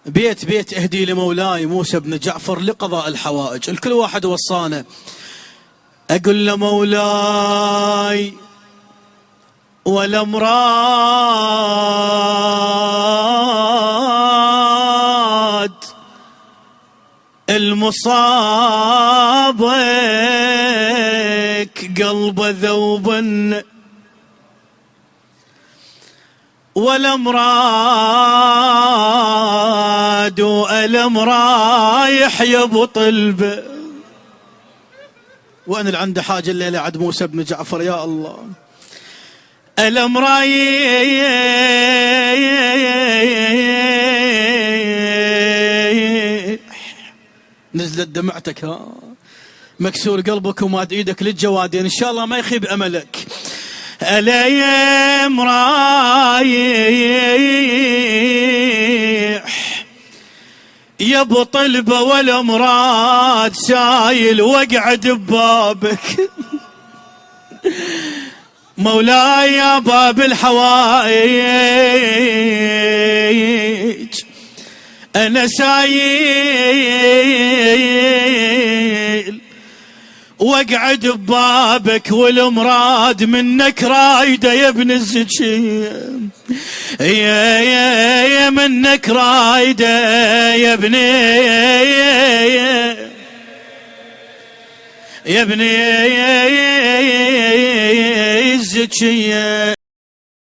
بيت اهدي لمولاي موسى بن جعفر لقضاء الحوائج. الكل واحد وصانا، اقول له مولاي ولا مراد المصابك قلبه ذوبا، ولا مراد وألم رايح يا ابو طلبه. وأنا اللي عنده حاجة الليلة عند موسى بن جعفر، يا الله ألم رايح نزلت دمعتك، ها مكسور قلبك وماد ايدك للجوادين، ان شاء الله ما يخيب املك. ألم رايح يا ابو طلبه ولا مراد سايل واقعد ببابك. مولاي يا باب الحوائج انا سايل واقعد ببابك والمراد منك رايده يا ابن الزكيه، يا منك رايده يا ابني يا ابني الزكيه.